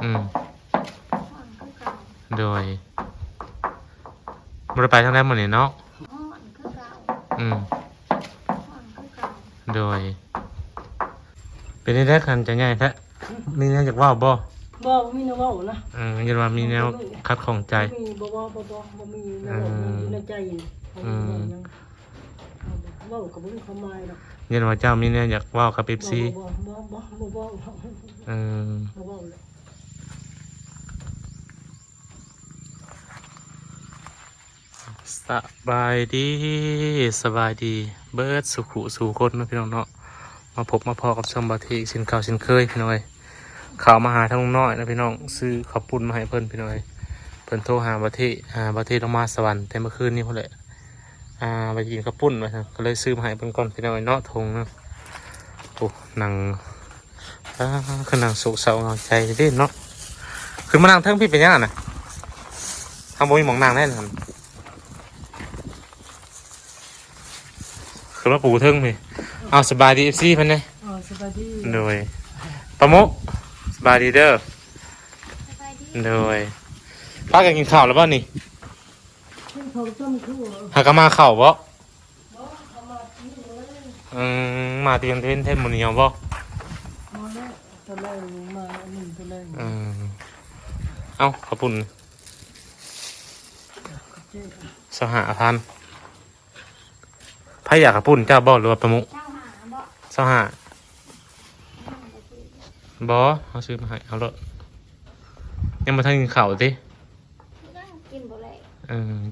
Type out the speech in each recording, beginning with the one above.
อืมฮ้อนคือเก่าโดยบ่ได้ไปทางใดมื้อนี้เนาะฮ้อนคือเก่าอืมฮ้อนคือเก่าโดยเป็นได้คันจะใหญ่แท้มีแนวอยากเว้าบ่บ่มีแนวเว้านะยันว่ามีแนวคัดของใจมีบ่มีแนวเว้าอยู่ในใจนี่ยังเว้าก็บ่มีความหมายดอกยันว่าเจ้ามีแนวอยากเว้ากับ FC บ่อืมเว้าเลยสบายดีสบายดีเบิดสุขุสู่คนนะพี่น้องเนาะมาพบมาพอกับช่องบาทีสินเก่าสินเคยพี่น้อยข่าวมาหาทั้งลุงน้อยนะพี่น้องซื้อข้าวปุ้นมาให้เพิ่นพี่น้อยเพิ่นโทรหาบาทีลงมาสวรรค์แต่เมื่อคืนนี้พุ่นแหละไปกินข้าวปุ้นมาก็เลยซื้อมาให้เพิ่นก่อนพี่น้อยเนาะทงนะโอ้หนังคือหนังโศกเศร้าเงาใจเด่นเนาะคือมานั่งเทิงพี่เป็นยังไงนะทางบนมีหมองนั่งแน่นอนคือว่าปูเทิงพี่เอาสบายดีFCเพิ่นเลยสบายดีโดยปะมุสบายดีเด้อสบายดีโดยป้ากันกินข้าวแล้วป่ะนี่เขาต้มคือหากมาข้าวบ่เขามาที่เลยมาเตรียมเทนหมื้อนี้เอาบ่มาแล้วตอนแรกมา1ตอนแรกเอ้าข้าวปุ้น25,000ไผอยากข้าวปุ้นเจ้าบ่หรือว่าปะมุเจ้าหาบ่25นั่นก็คือบ่เฮาซื้อมาให้เอาโลดยังบ่ทันกินข้าวติกินบ่แล้ว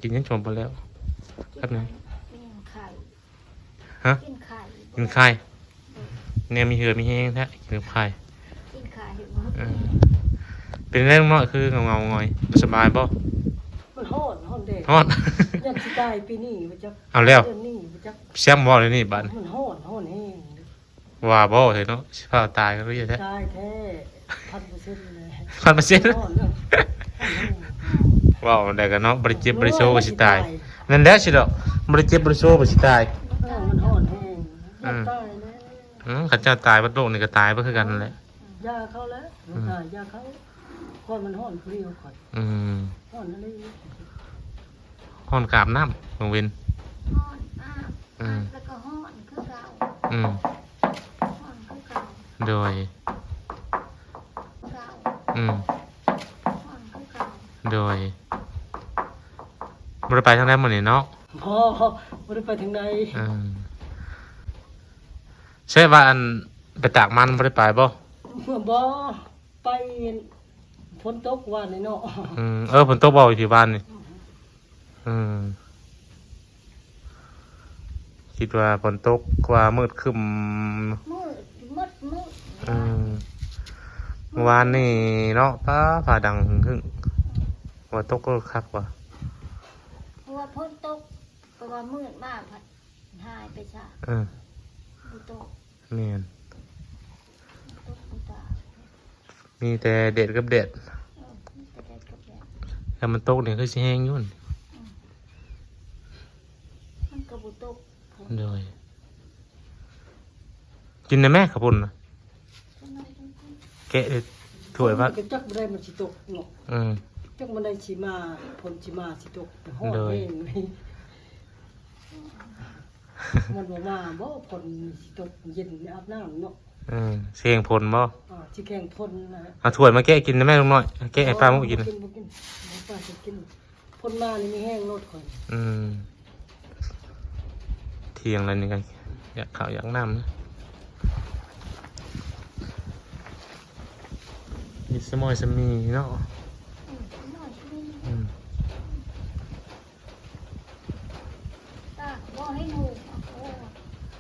กินยังจมบ่แล้วครับนึงกินไข่ฮะกินไข่กินไข่เนี่ยมีเหือมีแห้งแท้กินไข่กินไข่เป็นเรื่องน้อยคือเงาๆงอยสบายบ่มันฮ้อนแดดฮ้อนยันสิตายปีนี้บ่จักเอาแล้วเดือนนี้บ่จักแซ่บบ่เลยนี่บัดมันฮ้อนแฮงว่าบ่เห็นเนาะสิพาตายก็คือแท้ตายแท้ 1,000% เลย 1,000%ว้าวได้กันเนาะบ่ได้เจ็บบ่ได้โซก็สิตายนั่นแหละสิดอกบ่ได้เจ็บบ่ได้โซก็สิตายมันฮ้อนแฮงตายแล้วข้าเจ้าตายบ่โลกนี่ก็ตายบ่คือกันนั่นแหละยาเขาแล้วยาเขาก่อนมันฮ้อนผู้เดียวก่อนฮ้อนอะไรฮ้อนกาบน้ำบางเว้นฮ้อนแล้วก็ฮ้อนคือเก่าฮ้อนคือเก่าโดยเก่าฮ้อนคือเก่าโดยบ่ได้ไปทางใดมื้อนี้เนาะบ่ได้ไปทางใดใช่ว่าอันไปตากมันบ่ได้ไปบ่บ่ไปฝนตกว่านี่เนาะฝนตกบ่อยู่ที่บ้านนี่คิดว่าฝนตกกว่ามืดครึ้มมืดเมื่อวานนี่เนาะฟ้าดังขึ้นว่าตกก็คักว่ะเพราะว่าฝนตกเพราะว่ามืดมากผัดหายไปซะบ่ตกแม่นตกตามีแต่เด็ดกับเด็ดถ้ามันตกนี่คือสิแห้งอยู่มันก็บ่ตกโดยกินได้แม่ครับพุ่นน่ะแกะถ้วยว่าจักบ่ได้มันสิตกเนาะจักมันได้สิมาผลสิมาสิตกฮ้อนเองมันบ่มาบ่ผลสิตกเย็นอาบน้ำเนาะเสียงผลบ่สิแข่งผลนะเอาถ้วยมาแกะกินได้แม่ลุงน้อยแกะให้ป้ามุกินป้าจะกินผลมานี่มีแห้งโลดก่อนเที่ยงแล้วนี่กันอยากข้าวอยากน้ำนะมีสมอยสมีเนาะ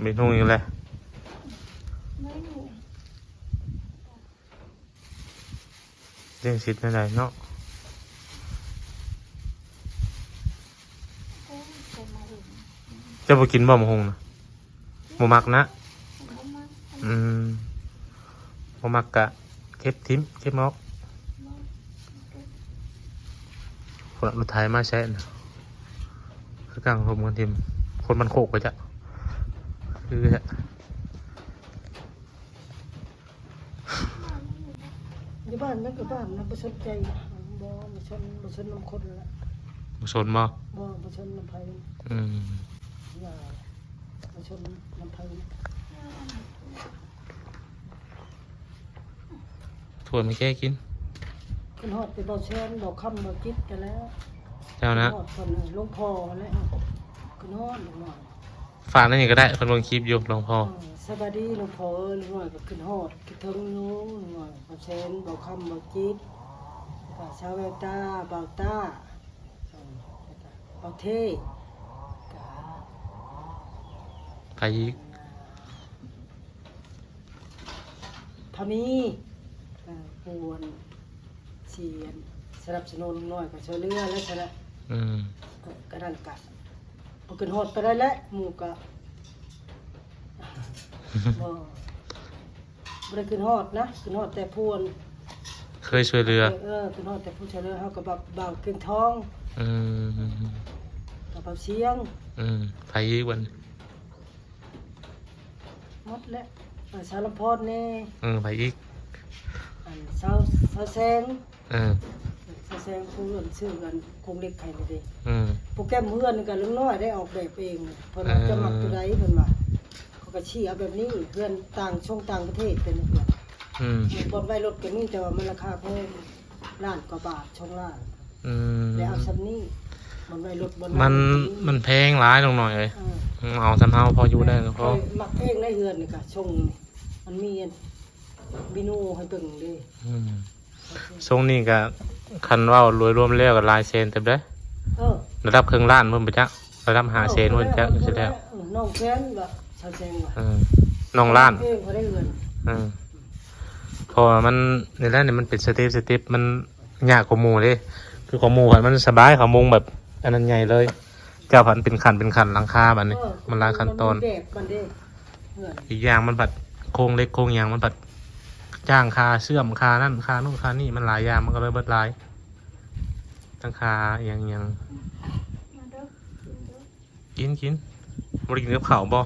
ไม่นุ่งอีกแล้วเรื่องสิทธิ์ไม่ได้เนาะจะไปกินบ่มะฮงนะบ่มักนะบ่มักกะเก็บทิมเก็บมอกคนรถไถมาใช้นะคือกลางลมกันทิมคนมันโคกไปจ้ะคือ อยู่บ้านนั่นก็บ้านนะบ่สนใจบ่ชนน้ำคนละ บ่สนบ่ บ่ชนน้ำไผ อืม อย่าบ่ชนน้ำไผ ถั่วไม่แก้กิน ขึ้นฮอดไปบ่แชนบ่ค่ำบ่จิตกันแล้ว เจ้านะ ฮอดเพิ่นหลวงพ่อแล้วขึ้นฮอดลงมา ฝากนั่นนี่ก็ได้คนลงคลิปอยู่หลวงพ่อ สวัสดีหลวงพ่อหลวงพ่อก็ขึ้นฮอดคิดถึงหนูหลวงพ่อบ่แชนบ่ค่ำบ่จิตก็ชาวแววตาบ่าวตาบ่าวเทก็ ไปอีก พามีปวนเสียนสนับสนุนหน่อยก็ช่วยเหลือและชนะ อืม กระดันกะบ่ขึ้นฮอดไปได้แล้วหมู่ก็บ่ได้ขึ้นฮอดนะขึ้นฮอดแต่พวน เคยช่วยเรือ ขึ้นฮอดแต่ผู้ช่วยเหลือเฮาก็บ่าวเก่งทอง อืม กับบ่าวเสียง ไปอีกวัน หมดแล้วสารพรแน่ ไปอีก อันสาวแสง อืม สาวแสงผู้เอื้อนชื่อกันคงเล็กไข่นี่เด้ อืม โปรแกรมเพื่อนนี่ก็ลุงน้อยได้ออกแบบเองเพิ่นว่าจะมักตัวใดเพิ่นว่าเขาก็ชี้เอาแบบนี้เพื่อนต่างช่วงต่างประเทศเป็นเพื่อน อืม บนไว้รถก็มีแต่ว่ามันราคาแพงล้านกว่าบาทช่องล้าน อืม แล้วเอาซ้ำนี้บนไว้รถบน มันแพงร้ายลงหน่อยเลยเอาสำเฮาพออยู่ได้ก็พอ มักเองในเฮือนนี่ก็ช่องมันมีบินูให้เบิ่งเด้ อืมทรงนี้ก็คันเว่ารวยรวมแล้วกับลายเซนเต็มได้ เออ ระดับเครื่องล้านเพิ่นไปจักระดับ5เซนเพิ่นจักสิแล้ว น้องแฟนว่าชาวแซงว่า น้องล้าน เองเขาได้เงิน เพราะว่ามันในด้านนี้มันเป็นสเต็ปมันยากกว่าหมู่เด้คือของหมู่มันสบายของมุงแบบอันนั้นใหญ่เลย เจ้าผันเป็นขันหลังคาบัดนี้มันหลายขั้นตอน แบบมันเด้เงิน อีกอย่างมันบัดโครงเล็กโครงยางมันบัดจ้างคาเชื่อมคานั่นคานู่นคานี่มันหลายอย่างมันก็เลยเบิดหลายตั้งคาอย่าง มาเด้อกินเด้อ กินบ่ได้กินกับข้าวบ่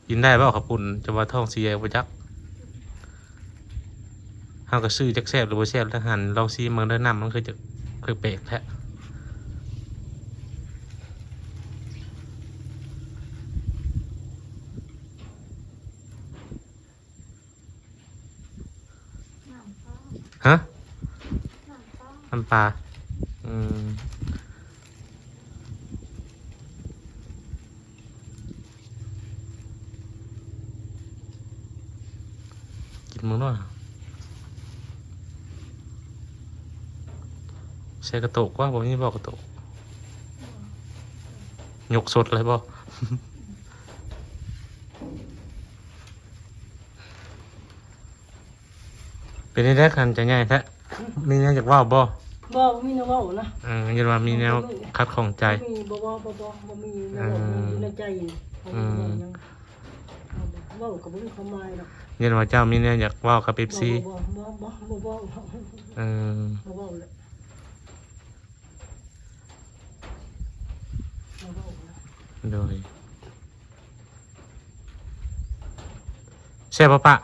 กินได้บ่ขับปุ่นจะว่าท้องเสียบ่จักเฮาก็ซื้อจักแซ่บหรือบ่แซ่บทหารลองซีมันเด้อน้ำมันคือจะคือแปลกแท้น้ำฟ้า ฮะ น้ำฟ้า น้ำปลากินมึงด้วยใช้กระโตกว่าผมนี่บอกกระโตกยกสดเลยบ่ เป็นได้คันจะง่ายแท้มีแนวจากว่าวบ่ บ่มีแนวเว้านะ ยันว่ามีแนวคัดของใจ มีบ่มีแนวเว้าอยู่ในใจนี่ยังเว้าก็บ่มีความหมายหรอก ยันว่าเจ้ามีแนวอยากว่าวกับเป๊ปซี่ บ่อืม บ่เว้าเลยบ่เว้านะ โดยใช่ปะปะ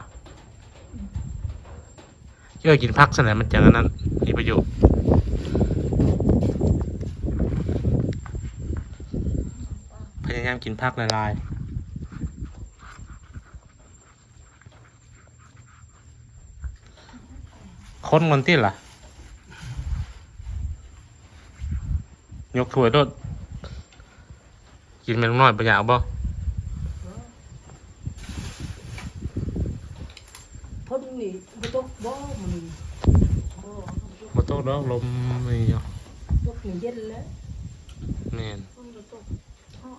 เกินพักสนามมันจังอันนั้นมีประโยชน์พยายามกินพักละลายคนคนที่ล่ะ ยกถ้วยโดดกินเมนูน้อยประหยัดบ่ พ่นนี่บ่ตกบ่มันบ่ บ่ตกดอกลมนี่เนาะ ตกนี่เย็นแล้ว แม่น คนบ่ตกอ้อ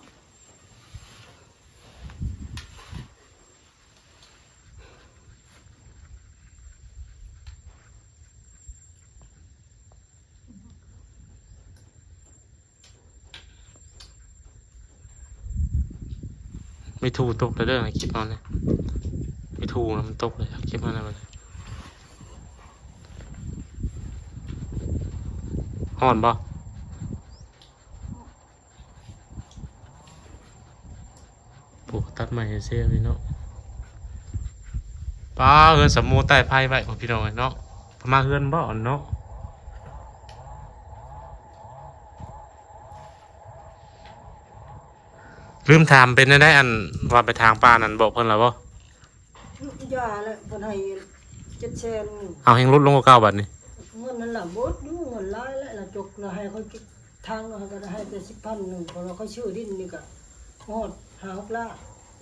ไม่ถูกตกเลยเด้อคิดเอาเนี่ยไม่ถูกนะมันตกเลยคิดเอานะมันฮ้อนบ่ปลูกตัดใหม่เสียพี่เนาะ ป้าเฮือนสำมูใต้ไผ่ไว้ของพี่น้องเนาะประมาณเฮือนบ่เนาะลืมถามเป็นได้อันว่าไปทางป่านั่นบอกเพิ่นแล้วบ่ ยาแล้วเพิ่นให้700,000 เอาแฮงลดลงกว่าเก่าบัดนี้ เงินนั่นล่ะบดอยู่เงินหลายแล้วล่ะจกแล้วให้เขาทางเราก็ให้แต่10,000นึงพอเราเขาชื่อดินนี่ก็ฮอด5-6 ล้าน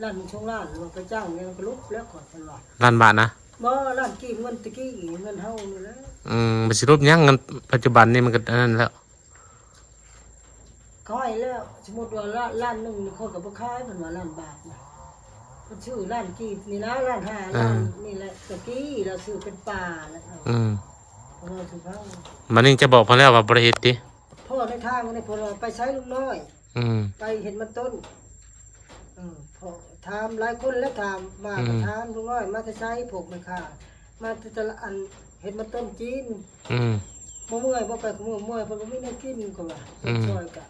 ล้านช่วงล้านเราไปจ้างเนี่ยก็ลุกแล้วก่อนเพิ่นว่า ล้านบาทนะ บ่ล้านกี่เงินตะกี้เงินเฮานี่แหละ ไปสิรูปยังเงินปัจจุบันนี่มันก็อันนั้นแล้ว เขาให้แล้วสมมุติว่าล้านหนึงนี่เขาก็บ่ขายเพิ่นว่าล้านบาทนะเพิ่นชื่อล้านกี่นี่นะล้านห้าล้านนี่แหละตะกี้เราซื้อเป็นป่าแล้วเราถือพัง มันนี่จะบอกเพิ่นแล้วว่าบ่ได้เฮ็ดติ พ่อในทางนี่พอเราไปใช้ลุงน้อย ไปเห็นมันต้นพอถามหลายคนแล้วถามมาก็ถามลุงน้อยมาจะใช้พวกมันค่ะมาจะละอันเห็นมันต้นจีนบ่เมื่อยบ่ไปเมื่อยเพิ่นบ่มีแนวกินก็ว่าช่วยกัน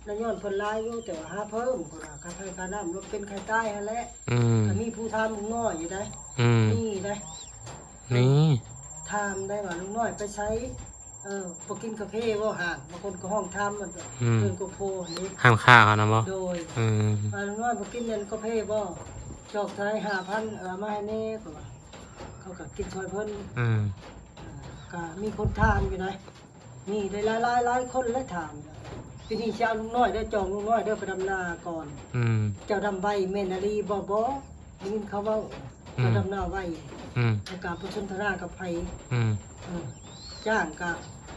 แล้วย้อนเพิ่นหลายอยู่แต่ว่าหาเพิ่มก็ว่าค่าไฟค่าน้ำรถเป็นไข้ใต้หั่นแหละก็มีผู้ถามลุงน้อยอยู่ได้นี่ได้ นี่ ถามได้ว่าลุงน้อยไปใช้บ่กินกาแฟบ่ห่างบางคนก็ห้องถามมันเพิ่นก็โพนี่ ห้ามฆ่าเขานะบ่ โดยลุงน้อยบ่กินเงินกาแฟบ่จอกไทย 5,000มาให้แน่ก็ว่าเขาก็กินช่วยเพิ่นก็มีคนถามอยู่นะนี่ได้หลายคนแล้วถามปีนี้สิเอาลุงน้อยเด้อจองลุงน้อยเด้อไปดำนาก่อนเจ้าดำใบแม่นรีบ่ได้ยินเขาเว้าเจ้าดำนาไว้แล้วก็ประชนทรากับไผจ้างก็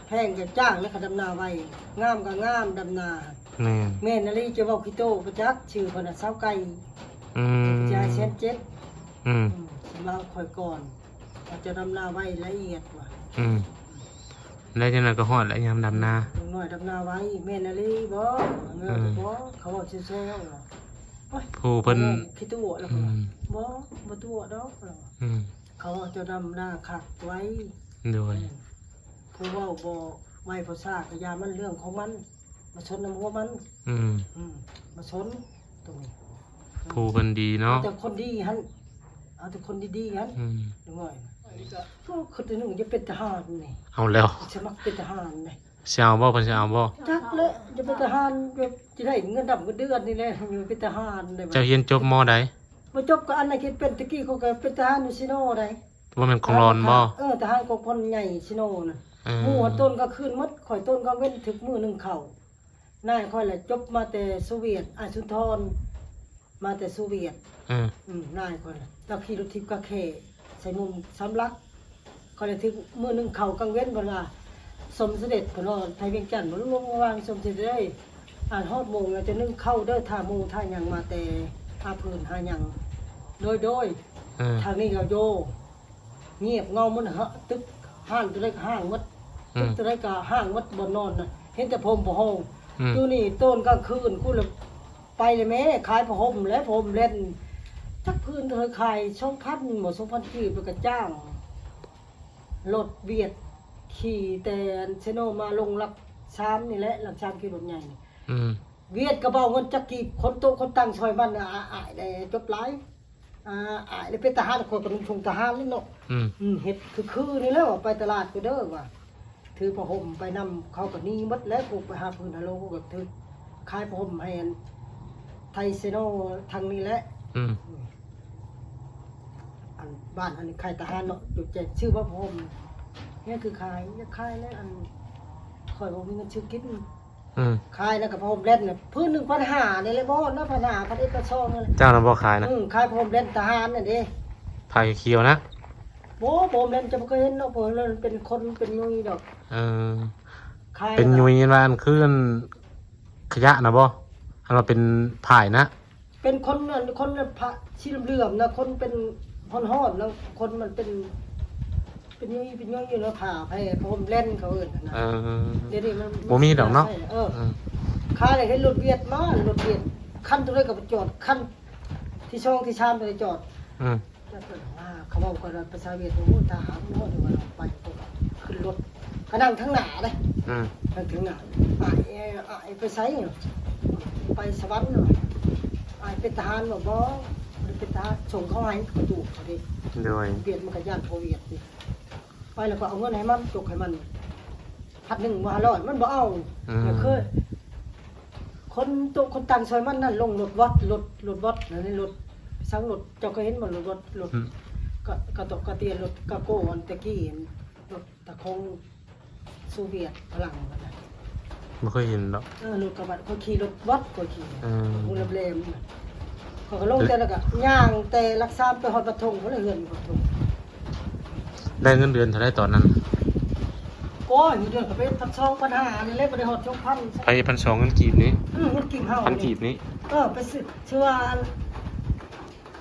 แพงก็จ้างแล้วก็ดำนาไว้งามก็งามดำนาแม่นรีจะเว้าพี่โตประจักษ์ชื่อเพิ่นน่ะเซาไก่จ่าย1,700,000สิมาค่อยก่อนเราจะดำนาไว้ละเอียดว่ะแล้วจังได๋ก็ฮอดแล้วยามดำนาลุงน้อยดำนาไว้แม่นรีบ่บ่เขาเว้าซื่อๆโอ้ยผู้เพิ่นพี่ตัวแล้วก็บ่ตัวดอกเขาจะดำนาคักไว้โดยผู้เว้าบ่ไว้ภาษาก็ยามันเรื่องของมันมาชนน้ำหัวมันมาชนตรงนี้ผู้เพิ่นดีเนาะแต่คนดีหั่นเอาแต่คนดีๆหั่นลุงน้อยก็คนที่หนึ่งจะเป็นทหารนี่เอาแล้วสมัครเป็นทหารนี่สิเอาบ่เพิ่นสิเอาบ่จักเลยจะเป็นทหารจะได้เงินดำเงินเดือนนี่แหละอยู่เป็นทหารได้บ่เจ้าเรียนจบม.ใดบ่จบก็อันนั้นคิดเป็นตะกี้เขาก็เป็นทหารอยู่ซิโนได้บ่แม่นของร้อนบ่ทหารของพลใหญ่ซิโนน่ะหมู่ต้นก็คืนหมดข่อยต้นก็เว้นถึกมื้อนึงเข้านายค่อยแหละจบมาแต่โซเวียตอาสุนทรมาแต่โซเวียตนายค่อยแล้วขี่รถทิพย์ก็แค่ใส่มุมสำลักก็เลยถึงมื้อนึงเข้ากลางเว้นเพิ่นว่าสมเสด็จเพิ่นว่าไทยเวียงจันทน์บ่ลงวางสมเสด็จได้อ่านฮอดโมงแล้วจะนึ่งเข้าเด้อท่าหมู่ท่าหยังมาแต่ท่าพื้นหาหยังโดยทางนี้ก็โยเงียบเงามันตึกห้างตัวได้ห้างหมดตึกตัวได้ก็ห้างหมดบ่นอนน่ะเห็นแต่พรมบ่ห้องอยู่นี่ต้นกลางคืนกูเลยไปเลยแม่ขายผ้าห่มและผมเล่นจักพื้นเคยขาย2,000บ่2,000กีบแล้วก็จ้างรถเบียดขี่แต่เซโนมาลงหลัก3นี่แหละหลัก3กิโลใหญ่เวียดกระเป๋าเงินจักกีบคนโตคนตั้งซอยบ้านอ้ายได้จบหลายอ้ายได้เป็นทหารคนก็ชงทหารนี่เนาะเฮ็ดคือนี่แล้วไปตลาดก็เด้อว่าถือผ้าห่มไปนำเขาก็นี่หมดแล้วกูไปหาพื้นฮัลโหลกูก็ถือขายผ้าห่มให้ไทยเซโนทางนี้แหละอันบ้านอันนี้ขายทหารเนาะอยู่ใจชื่อว่าผ้าห่มนี่คือขายแล้วอันข่อยบ่มีเงินซื้อกินขายแล้วก็ผ้าห่มเล่นน่ะพื้น1,500นี่เลยบ่นะ1,500คันเอ็ดกระช่องนั่นเจ้าน่ะบ่ขายนะขายผ้าห่มเล่นทหารน่ะเด้ผ้าเขียวนะบ่ผมเล่นจะบ่เคยเห็นเนาะบ่เล่นเป็นคนเป็นยุยดอกเป็นยุยว่าอันคือขยะนะบ่อันว่าเป็นผายนะเป็นคนพระชีเหลื่อมๆนะคนเป็นฮ้อนๆแล้วคนมันเป็นยุยอยู่แล้วผ่าให้ผมเล่นเขาเอิ้นนะเดี๋ยวนี้มันบ่มีดอกเนาะขายได้เห็นรถเวียดมารถเวียดคันตัวใดก็ไปจอดคันที่ช่องที่ชามไปจอดเขาบอกว่าประชาชนโอ้ทหารโน่นว่าไปขึ้นรถก็นั่งทั้งหน้าเลยนั่งถึงหน้าไปไสไปสวรรค์เป็นทหารบ่เป็นทหารส่งเขาให้เขาดูเขาดิ โดย เวียดมันก็ย่านโควิดนี่ไปแล้วก็เอาเงินให้มันจกให้มัน1,100มา100มันบ่เอาก็คือคนโตคนต่างซอยมันนั่นลงรถวัดนั่นนี่รถสังรถเจ้าก็เห็นบ่รถก็ตกกระเตียนรถกะโก้อันตะกี้รถตะคงโซเวียตพลังนั่นน่ะ ไม่เคยเห็นหรอก รถกระบะเขาขี่รถวัดเขาขี่ มูลเลมเขาก็ลง เอ๊ะ แต่แล้วก็ย่างแต่รักษาไปฮอดปฐมเขาเลยเฮือนปฐม ได้เงินเดือนเท่าไรตอนนั้น ก้อยอยู่เดือนก็ไปทับช่องปัญหานี่แหละบ่ได้ฮอด2,000 ไป1,200เงินกีบนี้ มันกินเฮา พันกีบนี้ ไปซื้อชื่อว่า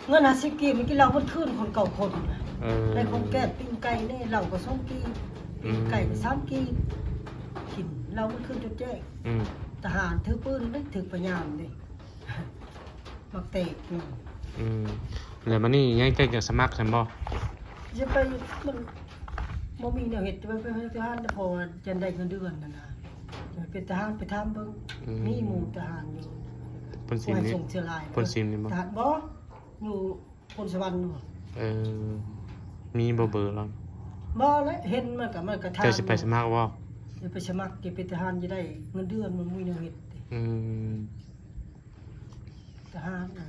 เงิน50กีบมันกินเหล้าเพิ่นคืนคนเก่าคนน่ะ ได้คนแก่ปิ้งไก่นี่เหล้าก็2กีบปิ้งไก่ก็3กีบกินเหล้าเพิ่นคืนจนแจ้ง ทหารถือปืนนึกถึงปัญญามดิมักเตะนี่ แล้วมันนี่ยังใจจะสมัครใช่บ่ จะไปมันบ่มีแนวเฮ็ดจะไปเป็นทหารแต่พอจะได้เงินเดือนนั่นน่ะจะเป็นทหารไปถามเบิ่งมีหมู่ทหารอยู่ เพิ่นสิมนี่ ส่งเชื้อราย เพิ่นสิมนี่บ่ ทหารบ่อยู่พลสวรรค์อยู่ มีบ่เบอร์แล้ว บ่แล้วเห็นมันก็ถาม เจ้าสิไปสมัครบ่ จะไปสมัครจะเป็นทหารจะได้เงินเดือนมันมีแนวเฮ็ดดิ ทหารน่ะ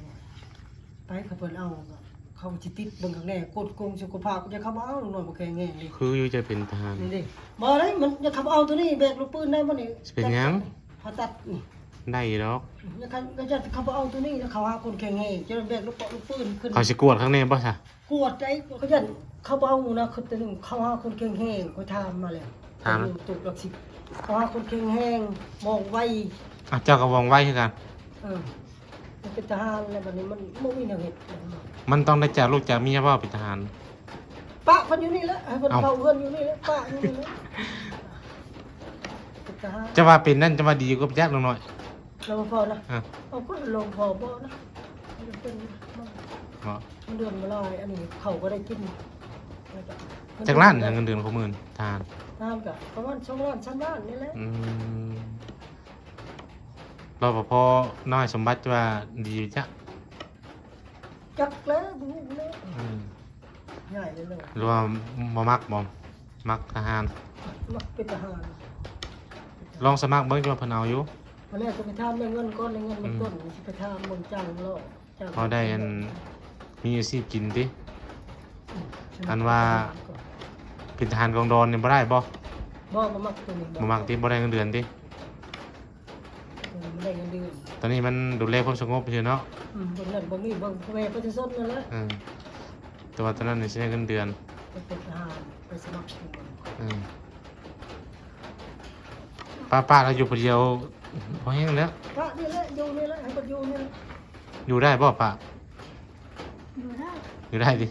ไปเขาเพิ่นเอาก็เขาสิติดเบิ่งข้างแน่กดโกงสุขภาพจะเข้ามาเอาหน่อยบ่แข็งแรงนี่ คืออยู่จะเป็นทหาร นี่ดิบ่ได้มันจะเข้ามาเอาตัวนี้แบกลูกปืนได้บ่นี่ สิเป็นหยัง ผ่าตัดนี่ ได้ดอก จะเข้ามาเอาตัวนี้แล้วเขาหาคนแข็งแรงจะแบกลูกปืนขึ้น เขาสิกวดข้างในบ่ซะ กวดได้เขาจะเข้ามาเอานะคนตัวนึงเขาหาคนแข็งแรงเขาถามมาแล้วตุกหลัก10เขาหาคนแข็งแรงมองไว เจ้าก็วองไว้คือกัน มันเป็นทหารแล้วบัดนี้มันบ่มีแนวเฮ็ด มันต้องได้จากลูกจากเมียบ่เป็นทหาร ป้าเพิ่นอยู่นี่แหละให้เพิ่น เอ้า เข้าเฮือนอยู่นี่แหละป้าอยู่นี่แหละเป็นทหาร จะว่าเป็นนั่นจะว่าดีกว่ายักษ์ลงหน่อย รปภนะ อ่ะ เอาก็ลงพอบ่นะมันเป็น บ่ มันเดือนมาลอยอันนี้เขาก็ได้กิน จากล้านเงินเดือนของหมื่นทหาร น้ำก็ประมาณ2ล้าน3ล้านนี่แหละ รปภน้อยสมบัติว่าดีจ้ะ จักแล้วบ่รู้แล้ว ง่ายเลยเลย หรือว่าบ่มักทหาร มักเป็นทหาร ลองสมัครเบิ่งจะว่าเพิ่นเอาอยู่ วันแรกจะไปทำได้เงินก้อนได้เงินมันต้นสิไปทำเมืองจ้างโลกจ้าง พอได้อันมีอาชีพกินติ อันว่า เป็นทหารกองดอนนี่บ่ได้บ่ บ่มักตัวนี้ บ่มักติบ่ได้เงินเดือนติ บ่ได้เงินเดือน ตอนนี้มันดูแลความสงบซื่อเนาะ บางนั้นบ่มีบางแม่ก็จะสดนั่นแหละ แต่ว่าตอนนั้นนี่สิได้เงินเดือน ไปเป็นทหารไปสมัครเป็น ป้าเราอยู่คนเดียวพอแห้งแล้ว พระนี่แหละอยู่นี่แหละให้ก็อยู่นี่แหละ อยู่ได้ป่ะป้า อยู่ได้ อยู่ได้ดิ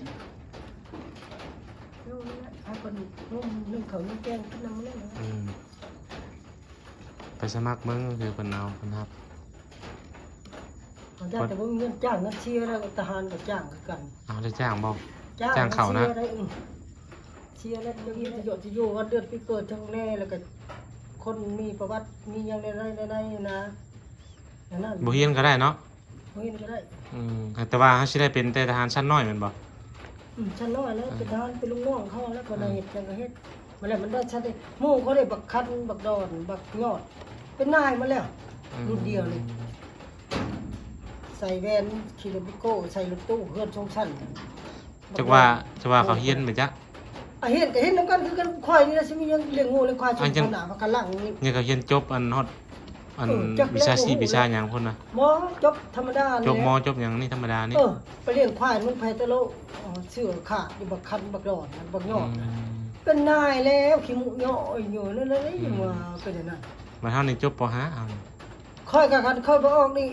อยู่นี่แหละให้คนนุ่มนึ่งเขาวนึ่งแกงกินน้ำมันเลยนะ ไปสมัครเบิ่งคือเพิ่นเอาเพิ่นรับ เขาจ้างแต่ว่ามีเงินจ้างเงินเชียร์แล้วทหารก็จ้างคือกัน เอาได้จ้างบ่ จ้างเขานะ เชียร์แล้วเดี๋ยวนี้จะอยู่วันเดือนปีเกิดทั้งแน่แล้วก็คนมีประวัติมีอย่างใดนะอย่างนั้น บ่เฮียนก็ได้เนาะ บ่เห็นก็ได้ แต่ว่าเฮาสิได้เป็นแต่ทหารชั้นน้อยแม่นบ่ ชั้นน้อยแล้วเป็นทหารเป็นลูกน้องเขาแล้วก็ได้เฮ็ดจังก็เฮ็ดมาแล้วมันได้ชั้นได้หมู่เขาได้บักคันบักดอนบักยอด เป็นนายมาแล้วรุ่นเดียวเลยใส่แว่นขี่รถบิโก้ใส่รถตู้เฮือนชงชั้น จักว่าเขาเฮียนไปจัก เฮ็ดก็เฮ็ดนำกันคือกันควายนี่นะสิมียังเลี้ยงงูเลี้ยงควายชนขนาดว่ากันหลังนี่ เนี่ยเขาเฮียนจบอันฮอดอันวิชาชีพวิชาหยังพุ่นน่ะ บ่จบธรรมดานี่ จบมจบหยังนี่ธรรมดานี่ ไปเลี้ยงควายมึงไผตะโลเชื่อขาดอยู่บักคันบักดอนบักยอดเป็นนายแล้วขี้มุย่อยอยู่นั่นเลยมาเป็นอย่างนั้น มาเฮานี่จบปห้าเอา ค่อยกับคันค่อยบ่ออกนี่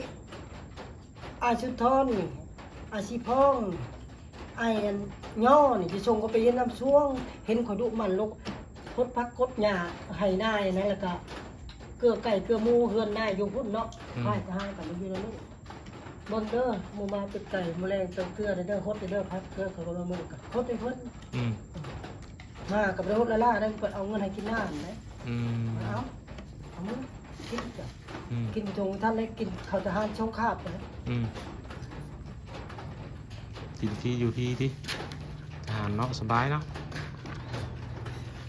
อาชุทอนนี่อาชีพองไอ้อันย่อนี่สิส่งก็ไปเฮ็ดน้ำช่วง เห็นเขาดุมันลกพดพักกดหญ้าให้นายนั่นแล้วก็เกลือไก่เกลือหมูเฮือนนายอยู่พุ่นเนาะพายก็หากันอยู่นั่นนี่บ่เด้อหมูมาเป็ดไก่หมูแรงเติมเกลือเด้อฮดเด้อพักเกลือเขาก็มามื้อกันฮดให้เพิ่น มากับรถละล่าได้เปิดเอาเงินให้กินน้ำนะเอามือกินจ้ะกินไปทงท่านเลยกินข้าวทหารช่องคาบนะ กินที่อยู่ที่ที่ ารเนาะสบายเนาะ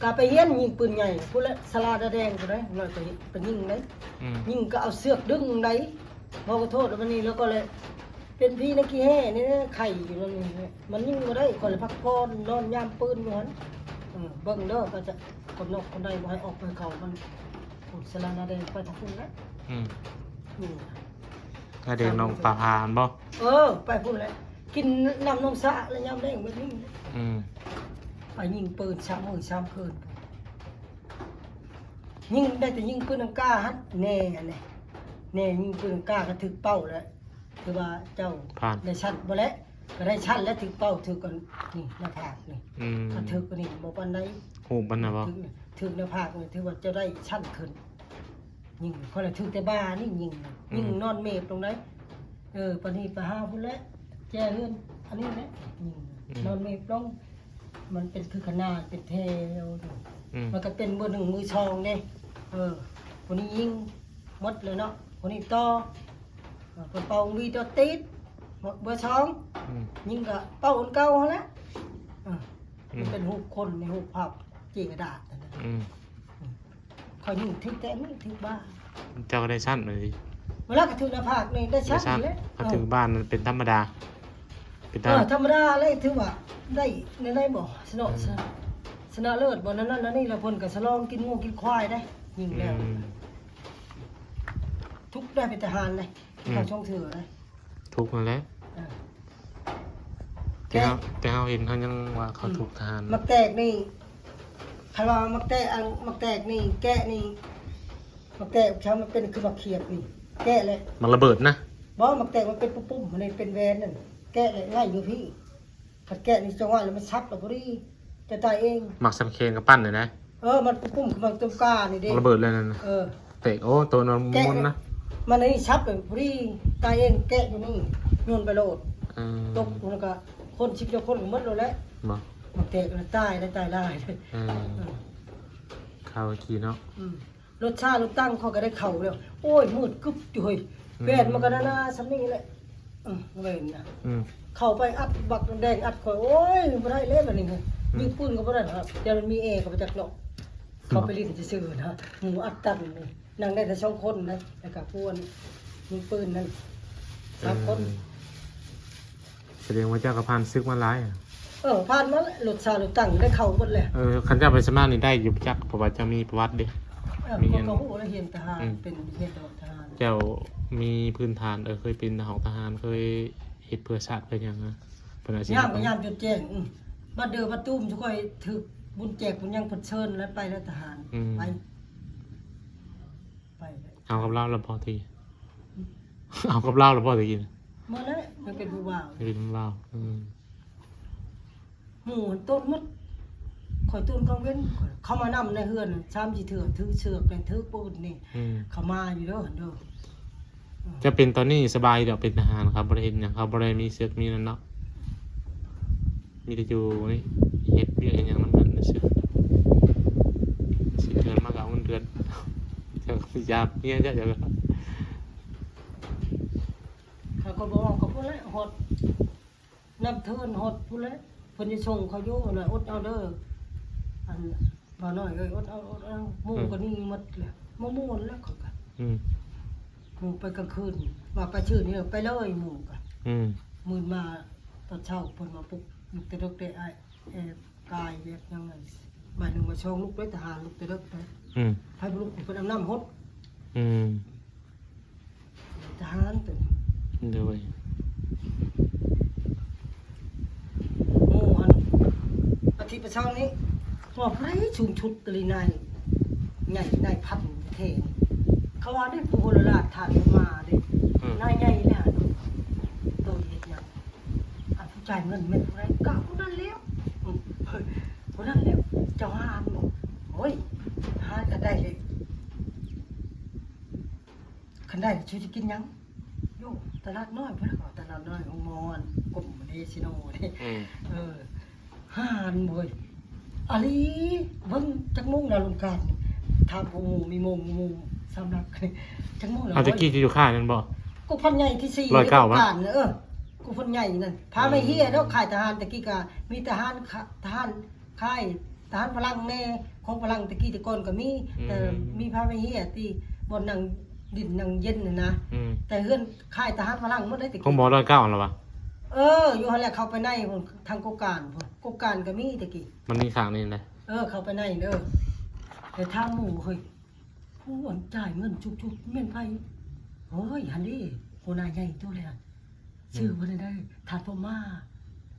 กาไปเฮียนยิงปืนใหญ่พูดแล้วสลาดาแดงก็ได้เราไปยิงได้ อืม ยิงก็เอาเสือกดึงได้บอกขอโทษวันนี้แล้วก็เลย เป็นพี่นักขี้แห่นี่นะไข่อยู่นั่นนี่มันยิงก็ได้ก่อนเลยพักผ่อนนอนยามปืนอยู่หันเบิ่งเด้อก็จะคนนอกคนใดบ่ให้ออกไปเขามันสลาดาแดงไปทางพุ่นแล้ว อืม นี่ ถ้าเด็กน้องปลาพานบ่ ไปพุ่นแล้วกินน้ำนมสะแล้วยามแดงแบบนี้ อืม ไปยิงปืน3 มื้อ3 คืนยิงได้แต่ยิงปืนอังกาฮัดแน่ยิงปืนอังกาก็ถึกเป้าแล้วคือว่าเจ้า ผ่าน ได้ชั้นบ่แล้วก็ได้ชั้นแล้วถึกเป้าถึกกันนี่หน้าผากนี่ อืม ถ้าถึกก็นี่บ่ปานใด หูมันนะบ่ ถึกหน้าผากนี่ถือว่าจะได้ชั้นขึ้นยิงคนละถึกแต่บ้านี่ยิงนอนเมฟตรงไหนปานนี้ไปหาพุ่นแล้วแจ้เฮือนอันนี้แหละยิงนอนเมฟลงมันเป็นคือขนาดเป็นเทว อืม มันก็เป็นมือหนึ่งมือชองเนี่ยคนนี้ยิงหมดเลยเนาะคนนี้ต่อเป่าวีต่อติดเบอร์สอง อืม ยิงก็เป่าคนเก่าเขาแล้วมันเป็นหูคนในหูภาพจีกระดาษนั่นน่ะ อืม คอยยิงถึงแต่ไม่ถึงบ้าน เจ้าก็ได้ชั้นเลย เวลาก็ถึงหน้าผากนี่ได้ชั ได้ ด ชั้น เลย ก็ถึงบ้านมันเป็นธรรมดาเป็นธรรมดาเลยถือว่าได้ในได้บ่ชนะเลิศบ่นั่นนี่ละคนก็สลองกินงูกินควายได้ยิง อื แล้ว ม ทุกได้เป็นทหารเลยเขาช่องถือเลย ทุกข์นั่นแหละแต่เฮาเห็นเขายังว่าเขาถูกทหาร มักแตกนี่คารว่ามักแตกนี่แกะนี่มักแตกช้ามันเป็นคือมักเขียดนี่แกะเลย มันระเบิดนะ บ่มักแตกมันเป็นปุ้มๆมันเลยเป็นแวนนั่นแกะเลยง่ายอยู่พี่ขัดแกะนี่จังหวะแล้วมันชับแล้วพอดีจะตายเอง หมักสำเคนกับปั้นเลยนะ มันปุ้มๆมันต้มกานี่เด้ มันระเบิดเลยนั่นน่ะเตะโอ้ตัวนอนมุนนะ มันนี่ชับเลยพอดีตายเองแกะอยู่นี่โยนไปโลด อืม ตกแล้วก็คนชิบจะคนก็หมดแล้วแหละ บ่ มักแตกแล้วตายได้เลย อืมข้าวกี่เนาะ รถชาติรถตั้งเขาก็ได้เข่าแล้วโอ้ยมืดกึบอยู่เฮ้ยแบนมันก็นาๆซ้ำนี่แหละเว้นนะ อืม เข้าไปอัดบักแดงอัดข่อยโอ้ยบ่ได้เล่นแบบนี้เลยยิงปืนก็บ่ได้ครับเดี๋ยวมันมีก็ไปจักเนาะเขาไปลิ้นซื่อๆนะหมูอัดตันนี่นั่งได้แต่2 คนนะแล้วก็พวนยิงปืนนั่น3 คน แสดงว่าเจ้ากระพันซึกมาหลายอะ ผ่านมาแล้วรถชาติรถตั้งได้เข้าหมดเลย คันเจ้าไปสมานี่ได้อยู่จักเพราะว่าเจะมีประวัติเด้ เขาก็ฮู้แล้วเรียนทหารเป็นเรียนทหาร เจ้ามีพื้นฐานเคยเป็นทหารเคยเฮ็ดเพื่อชาติเพื่อหยังนะเพิ่นอาชีพ ย่ามก็ย่ามจนแจ้งบัดเดือบัดตุ้มทุกคนถึกบุญแจกบุญยังเพิ่นเชิญแล้วไปแล้วทหารไปเลย เอากับเหล้าแล้วพอทีเอากับเหล้าแล้วพอทีกิน เมื่อนั้นยังเป็นผู้บ่าว กินเหล้า หมู่ต้นมดข่อยต้นกองเว้นเข้ามานำในเฮือนชามสิเถื่อถือเชือกแม่ถือปูนนี่เข้ามาอยู่เด้อ จะเป็นตอนนี้สบายเดี๋ยวเป็นทหารครับบ่ได้เฮ็ดหยังครับบ่ได้มีเสือกมีนั่นเนาะมีแต่อยู่นี่เฮ็ดเวียกหยังนำกันซื่อสิเดือนมาก็เอาเงินเดือนเจ้าก็ยามเมียเจ้าก็ เขาก็บอกก็พูดแล้วหดน้ำเทินหดพูดแล้วเพิ่นจะส่งเขาอยู่น่ะอดเอาเด้ออันบ่น้อยเอ้ยอดเอาหมู่ก็นี่หมดแล้วบ่ม่วนแล้วเขาก็หมู่ไปกลางคืนว่าไปชื่อนี่ไปเลยหมู่ก็มื้อมาตอนเช้าเพิ่นมาปลุกลูกแต่ดึกได้อ้ายกายเวียกยังไงบ่ายหนึ่งมาชงลูกด้วยทหารลูกแต่ดึกไปให้ลูกเพิ่นเอาน้ำหดทหารตัว เดี๋ยวไป หมู่อันอาทิตย์ประเช้านี้หอบไรชุมชุดตะลีนายใหญ่นายพันเทนเขาว่าได้ผู้โหราชทานมาเด้นายใหญ่เนี่ยตัวเฮ็ดหยังอันผู้จ่ายเงินแม่นผู้ใดก็ผู้นั้นแล้วผู้นั้นแล้วเจ้าหานบ่โอ้ยหานก็ได้เลยคันได้ช่วยสิกินหยังโยตลาดน้อยเพิ่นก็ตลาดน้อยของมอนกลุ่มเดซิโนเด้หานบ่ยอาลีเบิ่งจักโมงแล้วลงการถามผู้หมู่มีโมงหมู่สำหรับจักโมงแล้ว เอาตะกี้ที่อยู่ค่ายนั่นบ่ ก็พันใหญ่ที่4 109 การ กูคนใหญ่นั่นพาไม่เฮียเนาะค่ายทหารตะกี้ก็มีทหารค่ายทหารพลังแน่ของพลังตะกี้ตะก่อนก็มีแต่มีพาไม่เฮียที่บ่นั่งดินนั่งเย็นน่ะนะแต่เฮือนค่ายทหารพลังหมดได้ตะ ขอ กี้ งหมอร้อยเก้าหรอวะ อยู่หั่นแหละเข้าไปในพุ่นทางโกการพุ่นโกการก็มีตะกี้ มันมีข้างนี่เลย เข้าไปในเด้อแต่ทางหมู่เฮ้ยผู้อ่อนจ่ายเงินจุกๆแม่นไผโอ้ยหันดิโหนายใหญ่ตัวเลยน่ะชื่อบ่ได้ถาดพ่อมา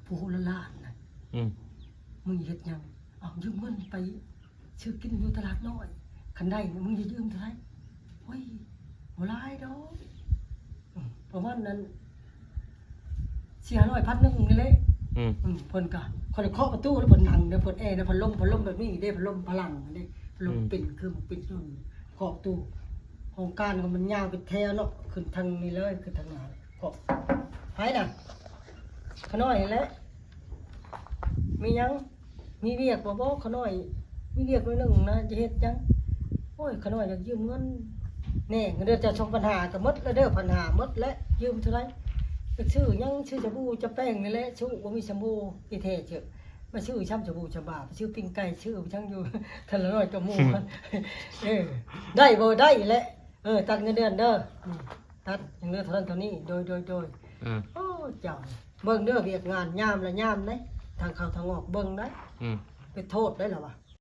ผู้ละล้านน่ะ มึงเฮ็ดหยังเอายืมเงินไปซื้อกินอยู่ตลาดน้อยคันได้มึงจะยืมเท่าไหร่โอ้ยบ่หลายดอกประมาณนั้น400,000นึงนี่แหละเพิ่นก็คนเคาะประตูแล้วเพิ่นนั่งเด้อเพิ่นแอร์เด้อพัดลมแบบนี้เด้พัดลมพลังเด้พัดลมเป็นคือมันปิดอยู่เคาะตู้โครงการก็มันยาวเป็นแถวเนาะขึ้นทางนี้เลยขึ้นทางหน้าเคาะไผน่ะขน้อยนี่แหละมีหยังมีเรียกบ่ขน้อยมีเรียกหน่อยนึงนะจะเฮ็ดหยังโอ้ยขน้อยอยากยืมเงินแน่เงินเดือนจะส่งปัญหาก็หมดแล้วเด้อปัญหาหมดแล้วยืมเท่าไหร่ก็ชื่อหยังชื่อสบู่จะแป้งนี่แหละชื่อบ่มีสบู่ที่แท้เจ้อมาชื่อช้ำสบู่ฉบาชื่อปิ้งไก่ชื่อจังอยู่ทันละน้อยกับหมู่มันได้บ่ได้แหละตัดเงินเดือนเด้อตัดเงินเดือนเท่านั้นเท่านี้โดยโอ้เจ้าเบิ่งเด้อเวียกงานยามละยามเด้ทางเข้าทางออกเบิ่งได้ไปโทษได้หรอวะ